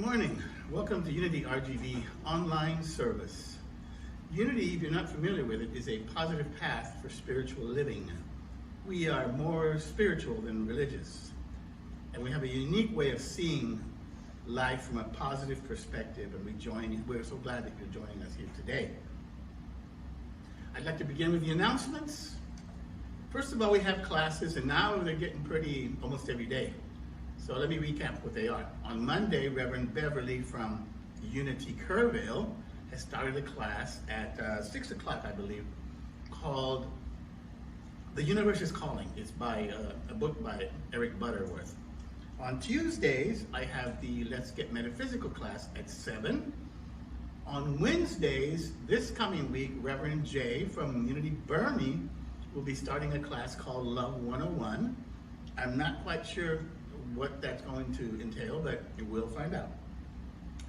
morning. Welcome to Unity RGV online service. Unity, if you're not familiar with it, is a positive path for spiritual living. We are more spiritual than religious, and we have a unique way of seeing life from a positive perspective, and we're so glad that you're joining us here today. I'd like to begin with the announcements. First of all, we have classes, and now they're getting pretty almost every day. So let me recap what they are. On Monday, Reverend Beverly from Unity Kerrville has started a class at 6 o'clock, I believe, called The Universe is Calling. It's by a book by Eric Butterworth. On Tuesdays, I have the Let's Get Metaphysical class at 7. On Wednesdays, this coming week, Reverend Jay from Unity Burmese will be starting a class called Love 101. I'm not quite sure what that's going to entail, but we'll find out.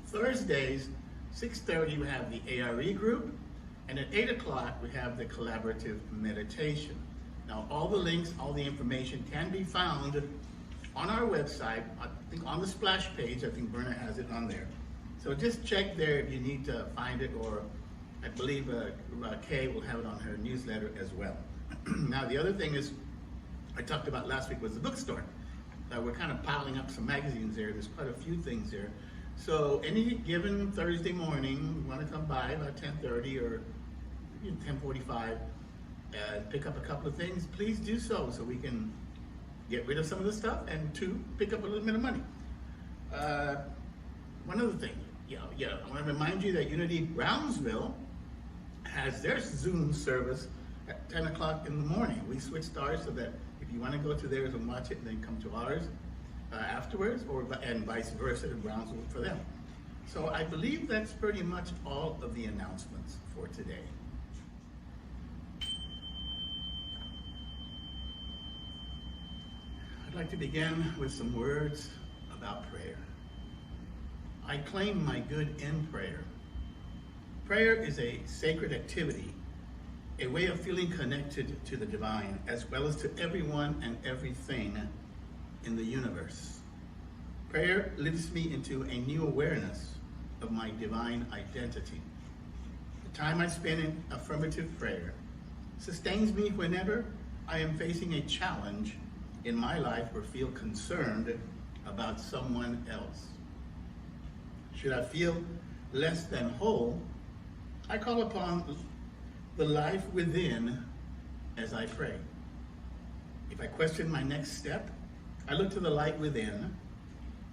Thursdays, 6:30, we have the ARE group, and at 8 o'clock, we have the collaborative meditation. Now, all the links, all the information can be found on our website, I think on the splash page. I think Berna has it on there. So just check there if you need to find it, or I believe Kay will have it on her newsletter as well. Now, the other thing is, I talked about last week was the bookstore. We're kind of piling up some magazines there. There's quite a few things there. So any given Thursday morning, you want to come by about 10:30 or 10:45 and pick up a couple of things, please do so we can get rid of some of the stuff, and two, pick up a little bit of money. One other thing, I want to remind you that Unity Brownsville has their Zoom service at 10 o'clock in the morning. We switched ours so that if you want to go to theirs and watch it, and then come to ours afterwards, and vice versa, to Brownsville for them. So I believe that's pretty much all of the announcements for today. I'd like to begin with some words about prayer. I claim my good in prayer. Prayer is a sacred activity, a way of feeling connected to the divine, as well as to everyone and everything in the universe. Prayer lifts me into a new awareness of my divine identity. The time I spend in affirmative prayer sustains me whenever I am facing a challenge in my life or feel concerned about someone else. Should I feel less than whole, I call upon the life within as I pray. If I question my next step, I look to the light within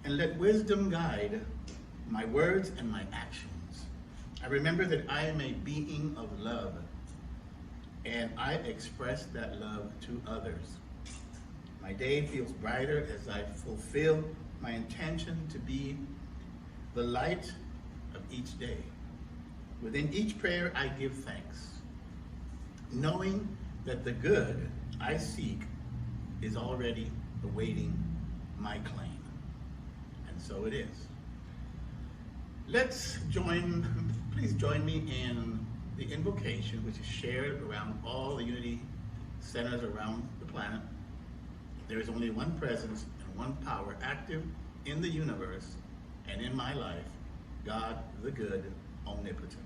and let wisdom guide my words and my actions. I remember that I am a being of love, and I express that love to others. My day feels brighter as I fulfill my intention to be the light of each day. Within each prayer, I give thanks, knowing that the good I seek is already awaiting my claim. And so it is. Please join me in the invocation, which is shared around all the Unity centers around the planet. There is only one presence and one power active in the universe and in my life, God the good, omnipotent.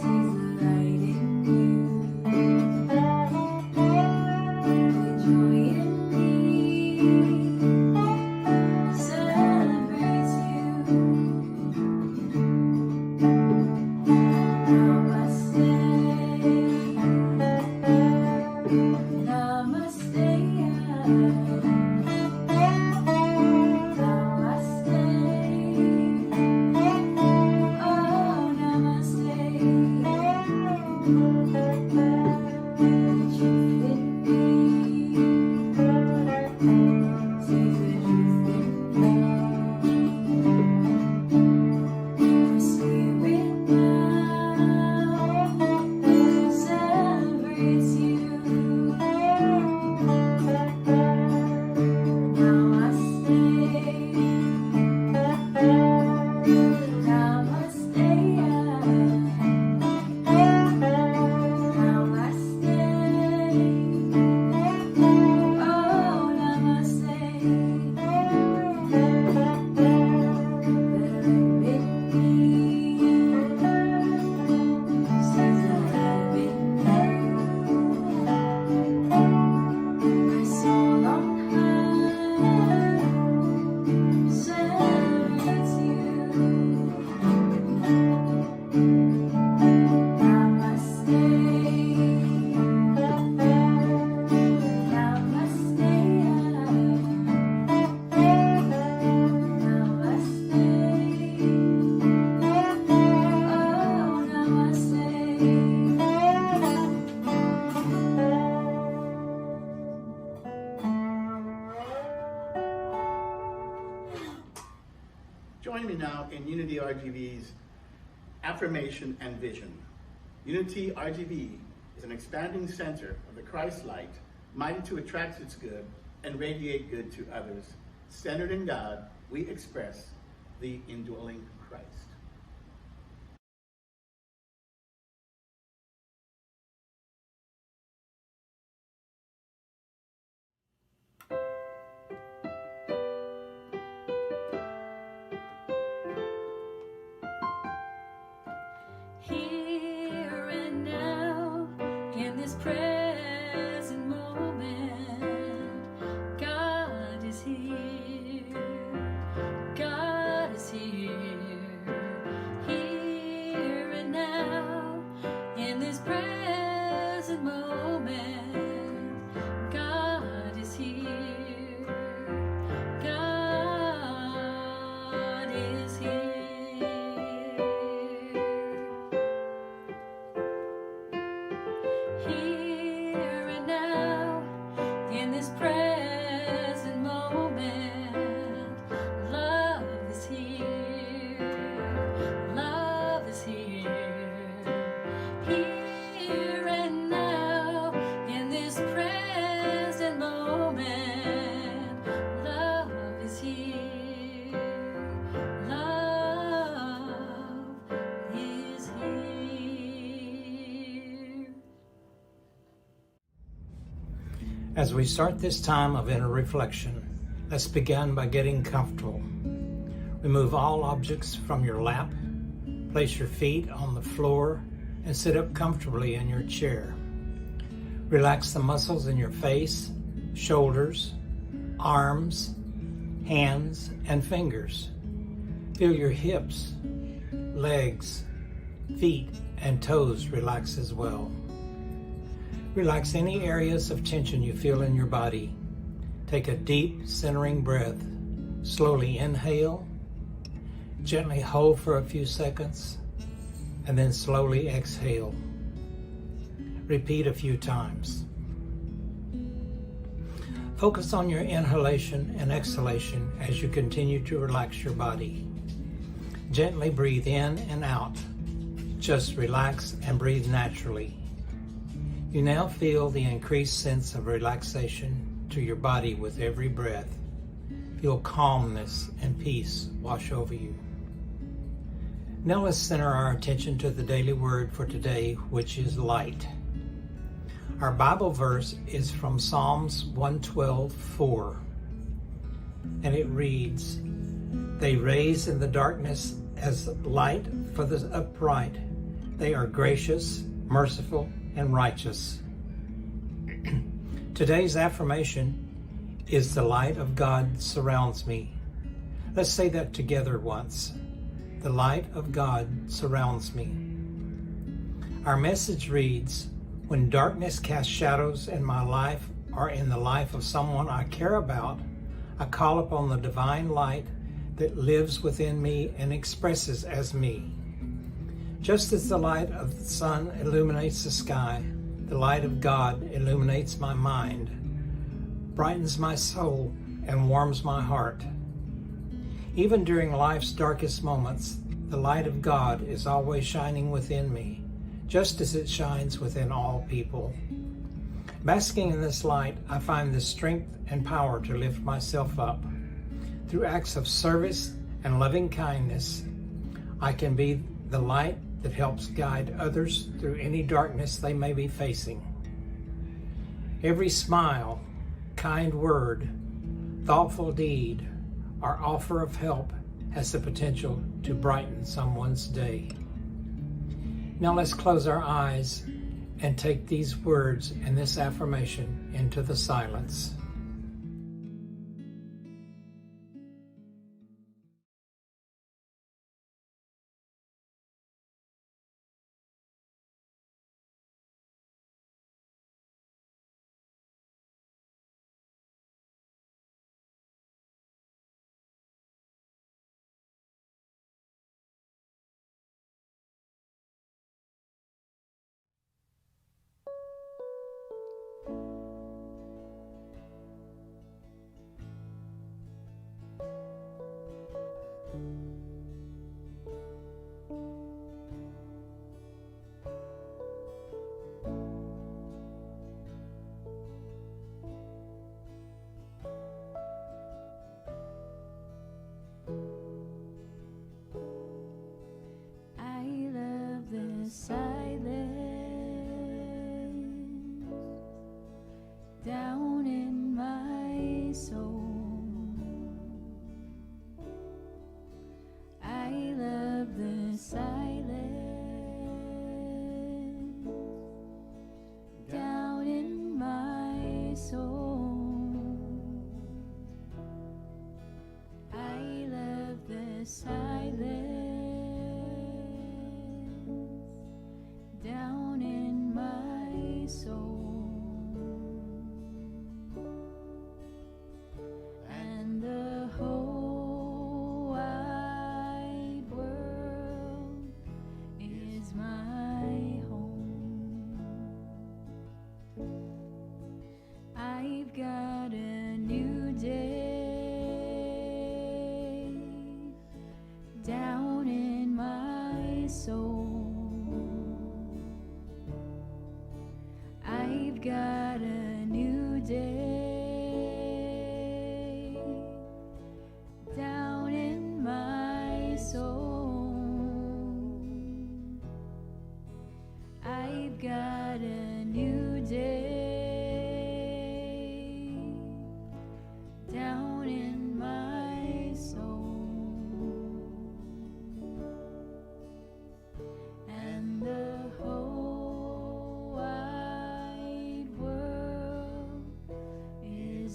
Sees the truth join me now in Unity RGV's Affirmation and Vision. Unity RGV is an expanding center of the Christ light, mighty to attract its good and radiate good to others. Centered in God, we express the indwelling Christ. Here and now, in this present moment, God is here. God is here. Here and now, in this present moment, God is here. God is here. Here and now, in this present moment, love is here. Love is here. Here and now, in this present moment, love is here. Love is here. As we start this time of inner reflection, let's begin by getting comfortable. Remove all objects from your lap, place your feet on the floor, and sit up comfortably in your chair. Relax the muscles in your face, shoulders, arms, hands, and fingers. Feel your hips, legs, feet, and toes relax as well. Relax any areas of tension you feel in your body. Take a deep, centering breath. Slowly inhale, gently hold for a few seconds, and then slowly exhale. Repeat a few times. Focus on your inhalation and exhalation as you continue to relax your body. Gently breathe in and out. Just relax and breathe naturally. You now feel the increased sense of relaxation to your body with every breath. Feel calmness and peace wash over you. Now let's center our attention to the daily word for today, which is light. Our Bible verse is from Psalms 112:4, and it reads, "They raise in the darkness as light for the upright. They are gracious, merciful, and righteous." Today's affirmation is the light of God surrounds me. Let's say that together once. The light of God surrounds me. Our message reads, when darkness casts shadows in my life or in the life of someone I care about, I call upon the divine light that lives within me and expresses as me. Just as the light of the sun illuminates the sky, the light of God illuminates my mind, brightens my soul, and warms my heart. Even during life's darkest moments, the light of God is always shining within me, just as it shines within all people. Basking in this light, I find the strength and power to lift myself up. Through acts of service and loving kindness, I can be the light that helps guide others through any darkness they may be facing. Every smile, kind word, thoughtful deed, or offer of help has the potential to brighten someone's day. Now let's close our eyes and take these words and this affirmation into the silence.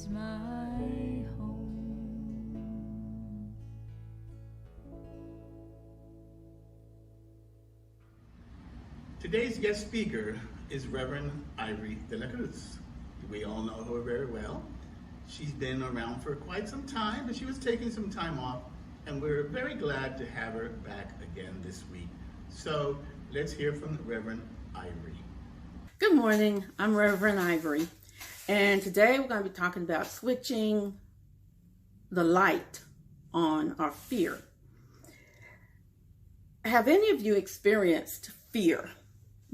is my home. Today's guest speaker is Reverend Ivery De La Cruz. We all know her very well. She's been around for quite some time, but she was taking some time off, and we're very glad to have her back again this week. So let's hear from Reverend Ivory. Good morning, I'm Reverend Ivory, and today we're going to be talking about switching the light on our fear. Have any of you experienced fear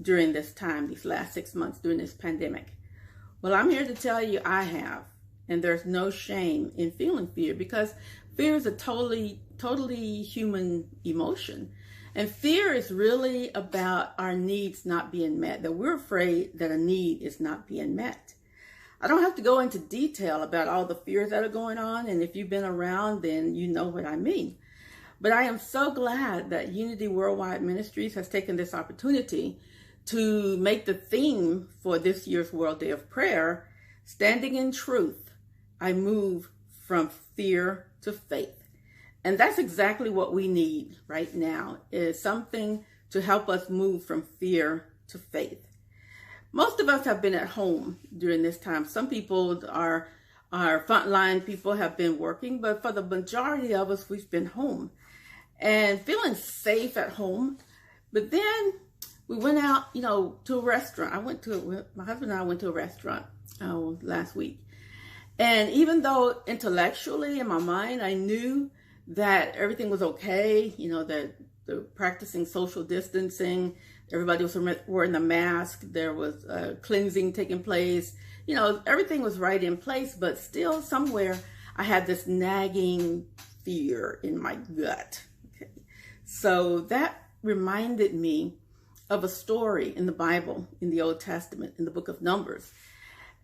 during this time, these last 6 months during this pandemic? Well, I'm here to tell you I have, and there's no shame in feeling fear, because fear is a totally human emotion. And fear is really about our needs not being met, that we're afraid that a need is not being met. I don't have to go into detail about all the fears that are going on, and if you've been around, then you know what I mean. But I am so glad that Unity Worldwide Ministries has taken this opportunity to make the theme for this year's World Day of Prayer, Standing in Truth, I Move from Fear to Faith. And that's exactly what we need right now, is something to help us move from fear to faith. Most of us have been at home during this time. Some people our frontline people have been working, but for the majority of us, we've been home and feeling safe at home. But then we went out, to a restaurant. My husband and I went to a restaurant last week. And even though intellectually in my mind, I knew that everything was okay, that they're practicing social distancing, everybody was wearing the mask, there was cleansing taking place, everything was right in place, but still somewhere I had this nagging fear in my gut. Okay. So that reminded me of a story in the Bible, in the Old Testament, in the book of Numbers.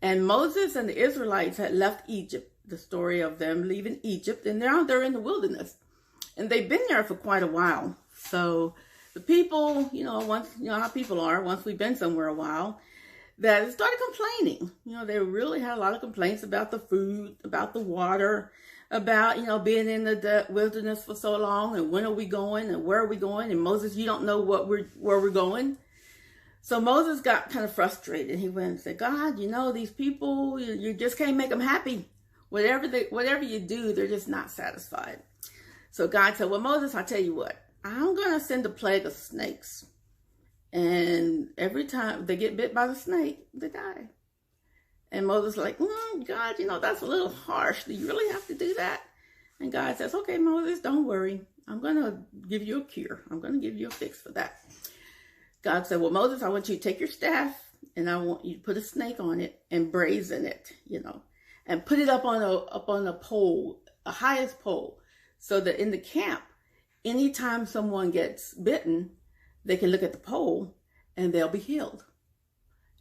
And Moses and the Israelites had left Egypt, the story of them leaving Egypt, and now they're in the wilderness. And they've been there for quite a while. So the people, how people are, once we've been somewhere a while, that started complaining. They really had a lot of complaints about the food, about the water, about, being in the wilderness for so long, and when are we going, and where are we going? And Moses, you don't know where we're going. So Moses got kind of frustrated. He went and said, God, these people, you just can't make them happy. Whatever you do, they're just not satisfied. So God said, well, Moses, I'll tell you what, I'm going to send a plague of snakes. And every time they get bit by the snake, they die. And Moses was like, God, that's a little harsh. Do you really have to do that? And God says, okay, Moses, don't worry. I'm going to give you a cure. I'm going to give you a fix for that. God said, well, Moses, I want you to take your staff and I want you to put a snake on it and brazen it, and put it up on a pole, a highest pole, so that in the camp, anytime someone gets bitten, they can look at the pole and they'll be healed.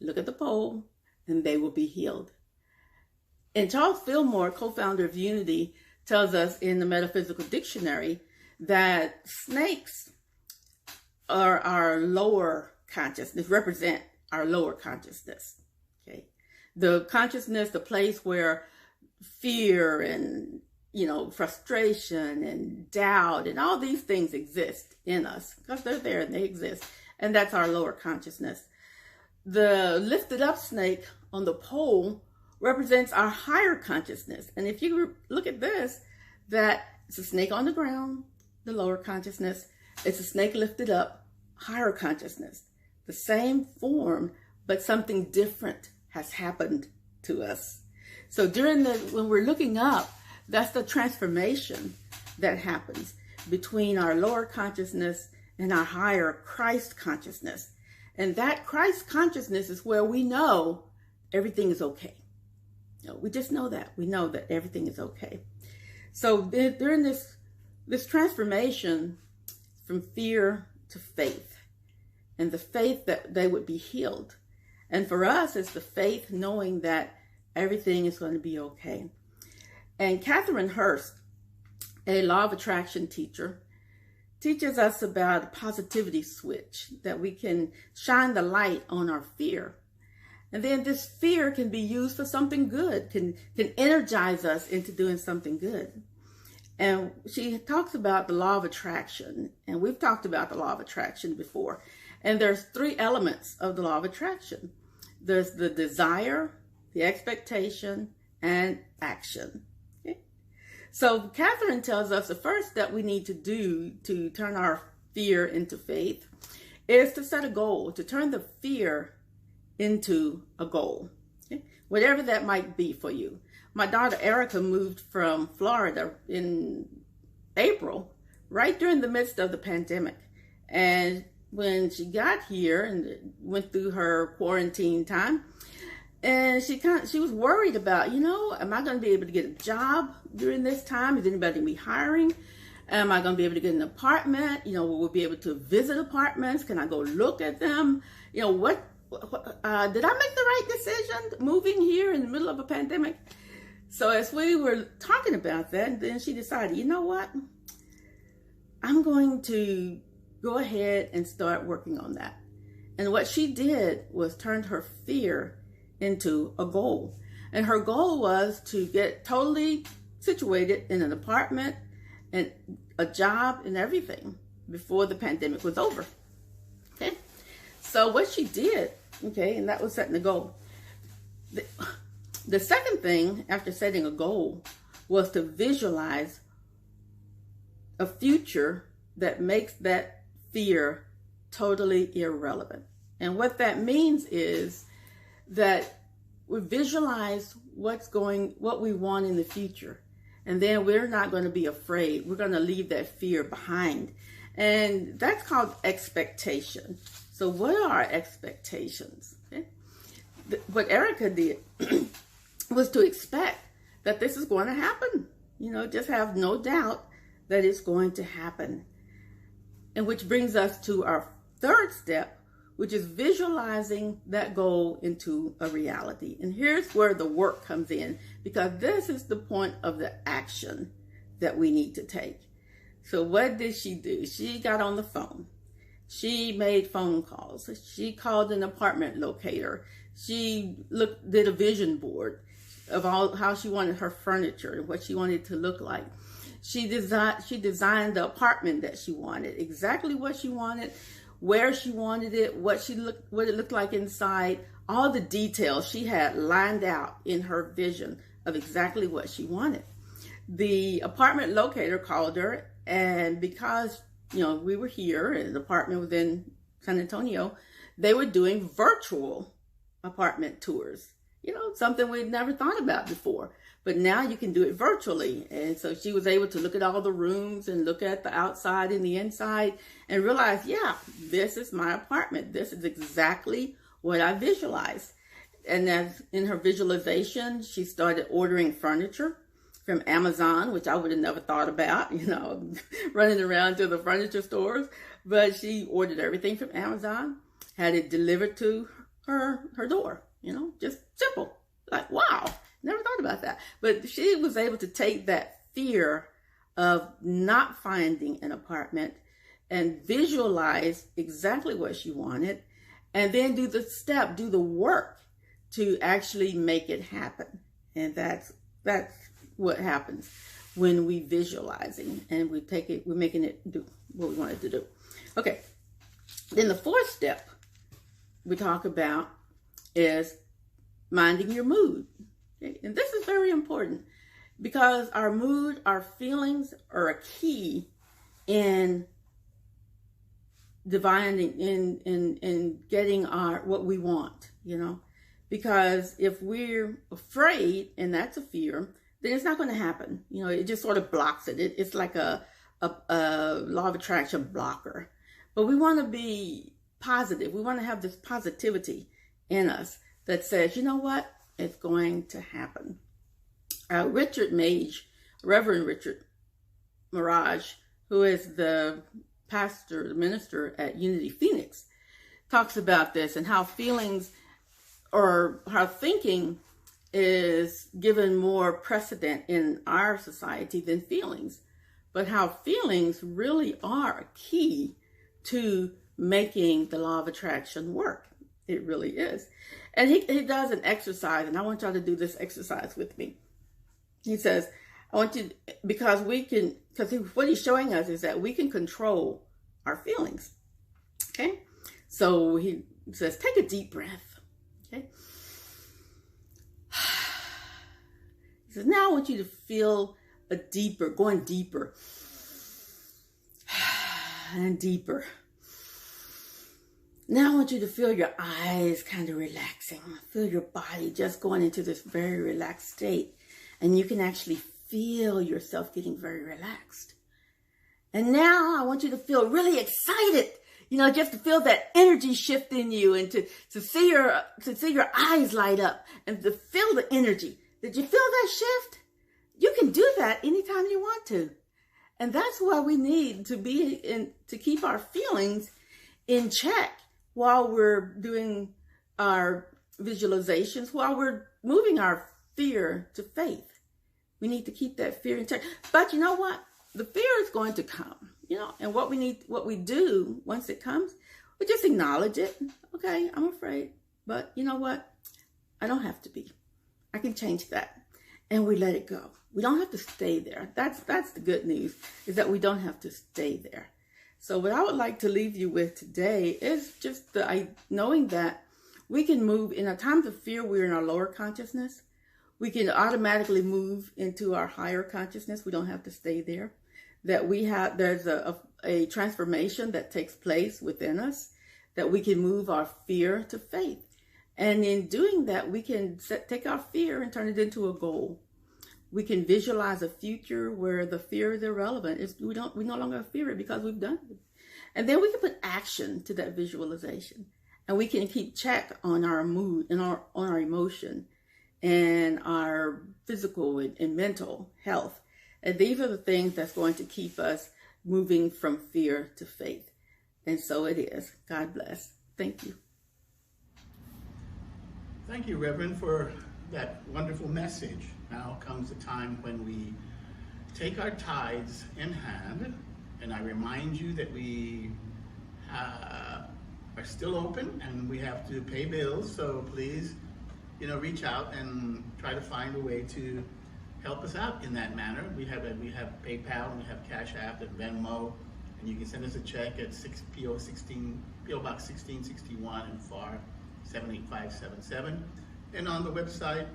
Look at the pole and they will be healed. And Charles Fillmore, co-founder of Unity, tells us in the Metaphysical Dictionary that snakes are our lower consciousness, represent our lower consciousness. Okay. The consciousness, the place where fear and, frustration and doubt and all these things exist in us, because they're there and they exist. And that's our lower consciousness. The lifted up snake on the pole represents our higher consciousness. And if you look at this, that it's a snake on the ground, the lower consciousness. It's a snake lifted up, higher consciousness. The same form, but something different has happened to us. So when we're looking up, that's the transformation that happens between our lower consciousness and our higher Christ consciousness. And that Christ consciousness is where we know everything is okay. We just know that. We know that everything is okay. So during this transformation from fear to faith, and the faith that they would be healed. And for us, it's the faith knowing that everything is going to be okay. And Catherine Hurst, a law of attraction teacher, teaches us about a positivity switch, that we can shine the light on our fear. And then this fear can be used for something good, can energize us into doing something good. And she talks about the law of attraction. And we've talked about the law of attraction before. And there's 3 elements of the law of attraction. There's the desire, the expectation, and action. Okay? So Catherine tells us the first step we need to do to turn our fear into faith is to set a goal, to turn the fear into a goal, okay? Whatever that might be for you. My daughter Erica moved from Florida in April, right during the midst of the pandemic. And when she got here and went through her quarantine time, and she was worried about, am I going to be able to get a job during this time? Is anybody going to be hiring? Am I going to be able to get an apartment? Will we be able to visit apartments? Can I go look at them? Did I make the right decision moving here in the middle of a pandemic? So as we were talking about that, then she decided, you know what? I'm going to go ahead and start working on that. And what she did was turned her fear into a goal. And her goal was to get totally situated in an apartment and a job and everything before the pandemic was over. Okay. So what she did, okay, and that was setting the goal. The second thing after setting a goal was to visualize a future that makes that fear totally irrelevant. And what that means is that we visualize what we want in the future. And then we're not going to be afraid. We're going to leave that fear behind. And that's called expectation. So what are our expectations? Okay? What Erica did was to expect that this is going to happen. Just have no doubt that it's going to happen. And which brings us to our third step, which is visualizing that goal into a reality. And here's where the work comes in, because this is the point of the action that we need to take. So what did she do? She got on the phone. She made phone calls. She called an apartment locator. She did a vision board of how she wanted her furniture and what she wanted to look like. She designed the apartment that she wanted, exactly what she wanted, where she wanted it, what it looked like inside, all the details she had lined out in her vision of exactly what she wanted. The apartment locator called her, and because we were here and the apartment was in San Antonio, they were doing virtual apartment tours. Something we'd never thought about before. But now you can do it virtually. And so she was able to look at all the rooms and look at the outside and the inside and realize, yeah, this is my apartment. This is exactly what I visualized. And as in her visualization, she started ordering furniture from Amazon, which I would have never thought about, running around to the furniture stores. But she ordered everything from Amazon, had it delivered to her door, just simple. Like, wow. Never thought about that. But she was able to take that fear of not finding an apartment and visualize exactly what she wanted, and then do the work to actually make it happen. And that's what happens when we visualizing and we're making it do what we want it to do. Okay. Then the fourth step we talk about is minding your mood. And this is very important because our mood, our feelings are a key in divining, in getting what we want, because if we're afraid, and that's a fear, then it's not going to happen. It just sort of blocks it. It's like a law of attraction blocker. But we want to be positive. We want to have this positivity in us that says, you know what? It's going to happen. Reverend Richard Mirage, who is the minister at Unity Phoenix, talks about this and how feelings or how thinking is given more precedent in our society than feelings, but how feelings really are a key to making the law of attraction work. It really is. And he does an exercise, and I want y'all to do this exercise with me. He says, I want you, because what he's showing us is that we can control our feelings. Okay? So he says, take a deep breath. Okay? He says, now I want you to feel going deeper and deeper. Now I want you to feel your eyes kind of relaxing. Feel your body just going into this very relaxed state. And you can actually feel yourself getting very relaxed. And now I want you to feel really excited. Just to feel that energy shift in you, and to see your eyes light up, and to feel the energy. Did you feel that shift? You can do that anytime you want to. And that's why we need to keep our feelings in check while we're doing our visualizations, while we're moving our fear to faith. We need to keep that fear in check. But you know what? The fear is going to come, and what we do once it comes, we just acknowledge it. Okay, I'm afraid, but you know what? I don't have to be. I can change that. And we let it go. We don't have to stay there. That's the good news, is that we don't have to stay there. So what I would like to leave you with today is just knowing that we can move in a time of fear. We're in our lower consciousness. We can automatically move into our higher consciousness. We don't have to stay there. That there's a transformation that takes place within us, that we can move our fear to faith. And in doing that, we can take our fear and turn it into a goal. We can visualize a future where the fear is irrelevant. We no longer fear it because we've done it. And then we can put action to that visualization. And we can keep check on our mood and on our emotion and our physical and mental health. And these are the things that's going to keep us moving from fear to faith. And so it is. God bless. Thank you. Thank you, Reverend, for that wonderful message. Now comes the time when we take our tithes in hand, and I remind you that we are still open and we have to pay bills, so please, reach out and try to find a way to help us out in that manner. We have PayPal, and we have Cash App and Venmo, and you can send us a check at PO Box 1661 in FAR 78577. And on the website,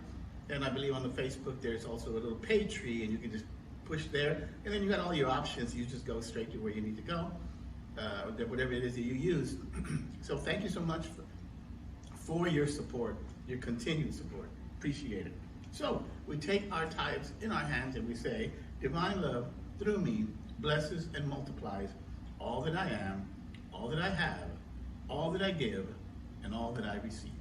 and I believe on the Facebook, there's also a little pay tree, and you can just push there, and then you got all your options. You just go straight to where you need to go, whatever it is that you use. So thank you so much for your support, your continued support. Appreciate it. So we take our tithes in our hands and we say, divine love through me blesses and multiplies all that I am, all that I have, all that I give, and all that I receive.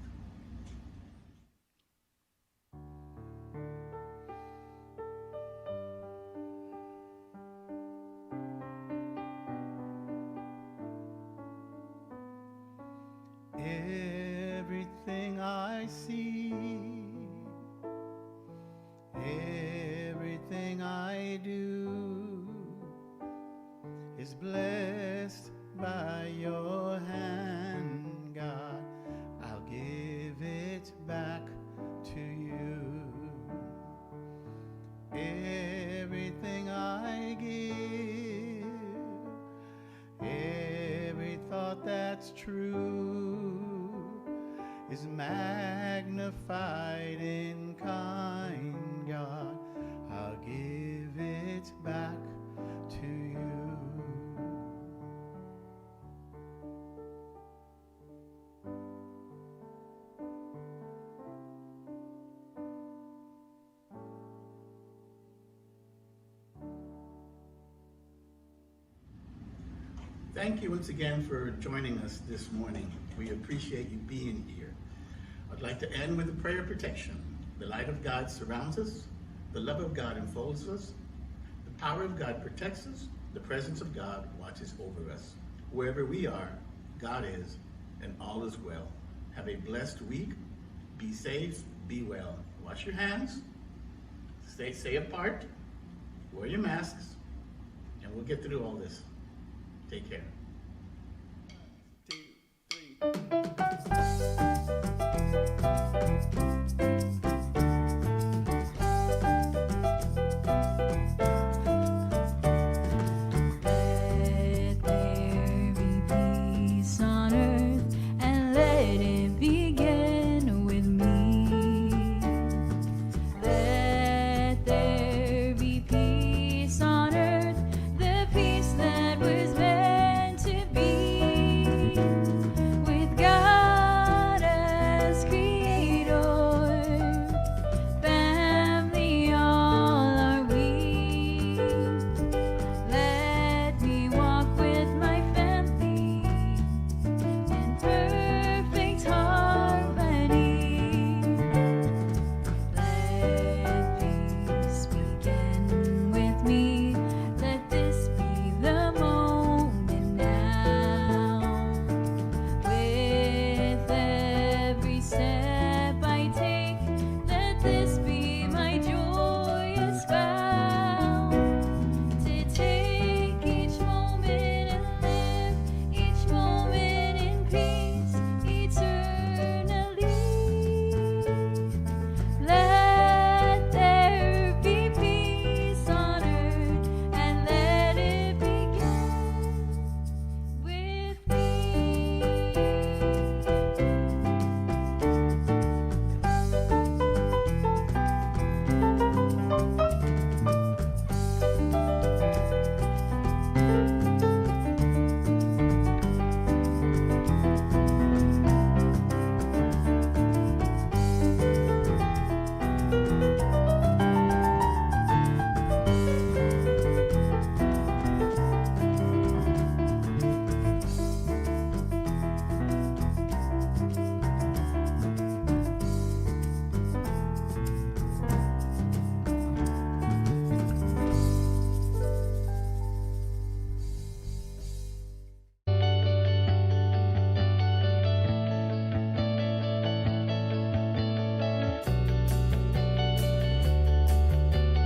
Everything I see, everything I do is blessed by your hand, God. I'll give it back to you. Everything I give, every thought that's true is magnified in kind, God. I'll give it back to you. Thank you once again for joining us this morning. We appreciate you being here. I'd like to end with a prayer of protection. The light of God surrounds us. The love of God enfolds us. The power of God protects us. The presence of God watches over us. Wherever we are, God is, and all is well. Have a blessed week. Be safe. Be well. Wash your hands. Stay apart. Wear your masks. And we'll get through all this. Take care.